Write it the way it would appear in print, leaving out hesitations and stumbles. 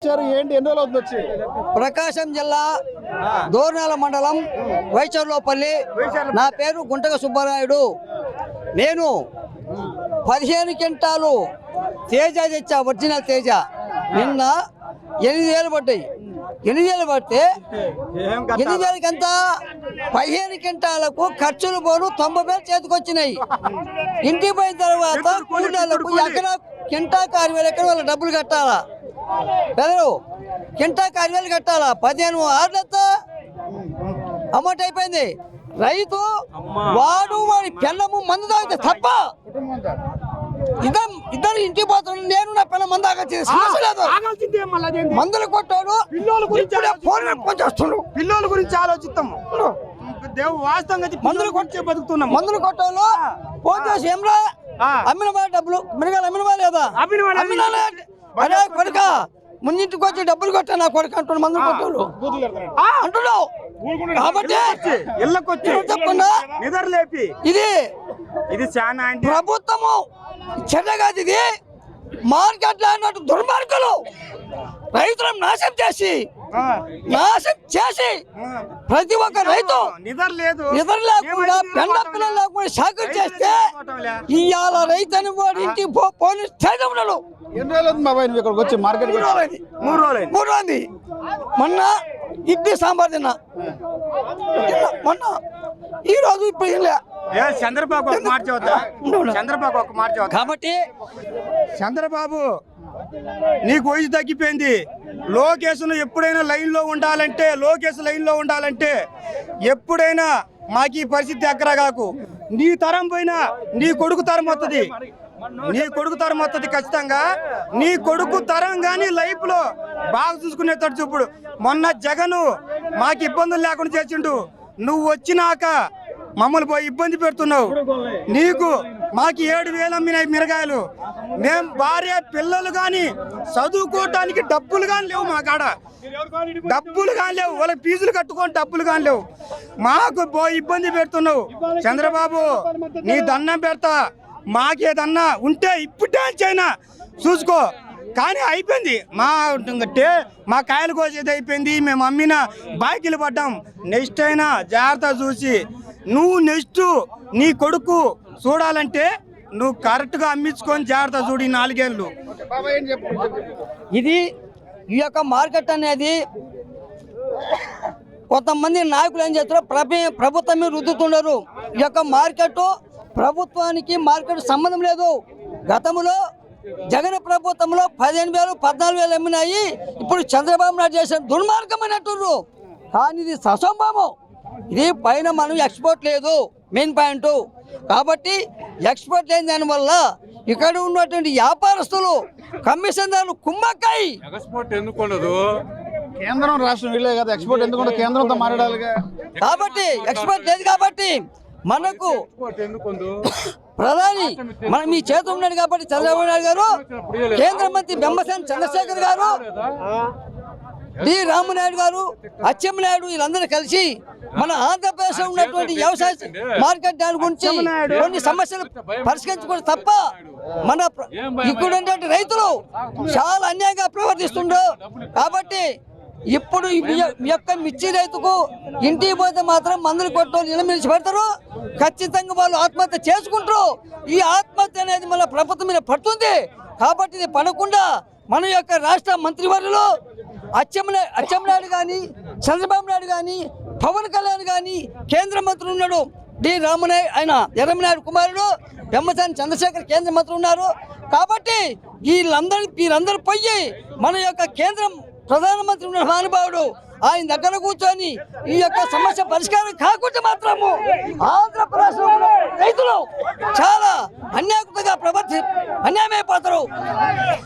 ఏంటి ఎన్ని రోజులు వచ్చి ప్రకాశం జిల్లా దోర్నాల మండలం వైచర్లోపల్లి. నా పేరు గుంటగ సుబ్బరాయుడు. నేను 15 క్వింటాలు తేజ తెచ్చా, ఒరిజినల్ తేజ. నిన్న 8 వేలు పడ్డాయి. 8 వేలు పడితే 8 వేలకి ఎంత? 15 క్వింటాలకు ఖర్చులు పోను 90 వేలు చేతికి వచ్చినాయి. ఇంటికి పోయిన తర్వాత కూలీలకు ఎకరా కింటాకు 6 వేలు ఎక్కడ వాళ్ళ డబ్బులు కట్టాలా? పెదరు కింటాకు 6 వేలు కట్టాలా? 15 ఆర్డర్తో అమౌంట్ అయిపోయింది. రైతు వాడు వాడి పిల్లము మందు తాగితే తప్ప ఇద్దరు ఇంటికి పోతాడు. నేను నా పిల్ల మందు తాగొచ్చేది సమస్య లేదు. మందులు కొట్టాడు, పిల్లల గురించి ఆలోచిస్తాము. మందులు కొట్టే బతుకుతున్నాం. మందులు కొట్టాలు ఫోన్ చేసి ఏమరా అమ్మిన వాళ్ళ డబ్బులు మిరగాలు అమ్మిన వాళ్ళ లేదా? అరే కొడుక ముంజింటికి వచ్చి డబ్బులు కొట్టా నా కొడుకు అంటున్నాడు. మందులు కొట్టాడు అంటున్నావు కాబట్టి చెప్పకుండా ఇది ప్రభుత్వము చెడ్డ కాదు. ఇది మార్కెట్ లో అన్నట్టు దుర్మార్గులు రైతులను నాశనం చేసి ప్రతి ఒక్క రైతు నిద్ర లేకుండా పెండ పిల్లలు లేకుండా సాగులు చేస్తే ఇవాళ రైతు అని వాడి ఇంటికి పోలీసు స్టేషన్ ఉన్నాడు. ఎన్ని రోజులు బాబాయ్ నువ్వు ఇక్కడికి వచ్చి మార్కెట్? 3 రోజులు. మొన్న ఇడ్లీ సాంబార్ తిన్నా, మొన్న ఈ రోజు ఇప్పుడు చంద్రబాబు కాబట్టి చంద్రబాబు నీకు వయసు తగ్గిపోయింది. లోకేష్ ఎప్పుడైనా లైన్లో ఉండాలంటే ఎప్పుడైనా మాకు ఈ పరిస్థితి దగ్గర కాకు. నీ తరం పోయినా నీ కొడుకు తరం వస్తుంది. ఖచ్చితంగా నీ కొడుకు తరం కానీ లైఫ్ లో బాగా చూసుకునేటట్టు చూపుడు. మొన్న జగను మాకు ఇబ్బందులు లేకుండా చేసిండు. నువ్వు వచ్చినాక మమ్మల్ని పోయి ఇబ్బంది పెడుతున్నావు. మాకు 7,000 అమ్మినాయి మిరగాయలు. మేము భార్య పిల్లలు కానీ చదువుకోవటానికి డబ్బులు కానీ లేవు. మా కాడ డబ్బులు కానీ లేవు. వాళ్ళకి ఫీజులు కట్టుకొని డబ్బులు కానీ లేవు. మాకు పోయి ఇబ్బంది పెడుతున్నావు. చంద్రబాబు నీ దండం పెడతా. మాకేదన్నా ఉంటే ఇప్పుడే చైనా చూసుకో. కానీ అయిపోయింది మా కాయలు కోసేది అయిపోయింది. మేము అమ్మిన బాకీలు పడ్డాం. నెక్స్ట్ అయినా జాగ్రత్త చూసి నువ్వు నెక్స్ట్ నీ కొడుకు చూడాలంటే నువ్వు కరెక్ట్గా అమ్మించుకొని జాగ్రత్త చూడు. 4 ఏళ్ళు ఇది ఈ యొక్క మార్కెట్ అనేది కొంతమంది నాయకులు ఏం చేస్తారో ప్రభుత్వమే రుద్దుతున్నారు. ఈ యొక్క మార్కెట్ ప్రభుత్వానికి మార్కెట్ సంబంధం లేదు. గతంలో జగన్ ప్రభుత్వంలో 15,000 14,000 అమ్మినాయి. ఇప్పుడు చంద్రబాబు నాయుడు చేసిన దుర్మార్గం అని అంటున్నారు. కానీ ఇది ససంభవం. ఇది పైన మనం ఎక్స్పోర్ట్ లేదు మెయిన్ పాయింట్. కాబట్టి ఎక్స్పోర్ట్ లేని దానివల్ల ఇక్కడ ఉన్నటువంటి వ్యాపారస్తులు కమిషన్దారులు కుమ్మక్కాయి. ఎక్స్పోర్ట్ ఎందుకు ఉండదు? కేంద్రం రాష్ట్రం వీళ్ళే కదా ఎక్స్పోర్ట్ ఎందుకు కేంద్రంతో మాట్లాడాలిగా. కాబట్టి ఎక్స్పోర్ట్ లేదు కాబట్టి మనకు ప్రధాని మన మీ చేతులు ఉన్నాడు కాబట్టి చంద్రబాబు నాయుడు గారు, కేంద్ర మంత్రి బెమ్మసాని చంద్రశేఖర్ గారు, డి రామనాయుడు గారు, అచ్చెన్నాయుడు వీళ్ళందరూ కలిసి మన ఆంధ్రప్రదేశ్ లో ఉన్నటువంటి వ్యవసాయ మార్కెట్ దాని గురించి కొన్ని సమస్యలు పరిష్కరించుకోవడం తప్ప మన ఇక్కడ ఉన్నటువంటి రైతులు చాలా అన్యాయంగా ప్రవర్తిస్తుండ్రు. కాబట్టి ఇప్పుడు మీ యొక్క మిర్చి రైతుకు ఇంటికి పోతే మాత్రం మందులు కొట్టు నిలమిలిచి పెడతారు. ఖచ్చితంగా వాళ్ళు ఆత్మహత్య చేసుకుంటారు. ఈ ఆత్మహత్య అనేది మన ప్రభుత్వం మీద పడుతుంది. కాబట్టి ఇది పడకుండా మన యొక్క రాష్ట్ర మంత్రివర్యులు అచ్చెన్నాయుడు కానీ, చంద్రబాబు నాయుడు కానీ, పవన్ కళ్యాణ్ కానీ, కేంద్ర మంత్రి ఉన్నాడు డి రామనాయుడు, ఆయన ఎర్రమనాయుడు కుమారుడు బెమ్మసాని చంద్రశేఖర్ కేంద్ర మంత్రి ఉన్నారు. కాబట్టి వీరందరూ పోయి మన యొక్క కేంద్రం ప్రధానమంత్రి ఉన్న మహానుభావుడు ఆయన దగ్గర కూర్చొని ఈ యొక్క సమస్య పరిష్కారం కాకుండా మాత్రము ఆంధ్రప్రదేశ్ రైతులు చాలా అన్యాయంగా అన్యాయమైపోతారు.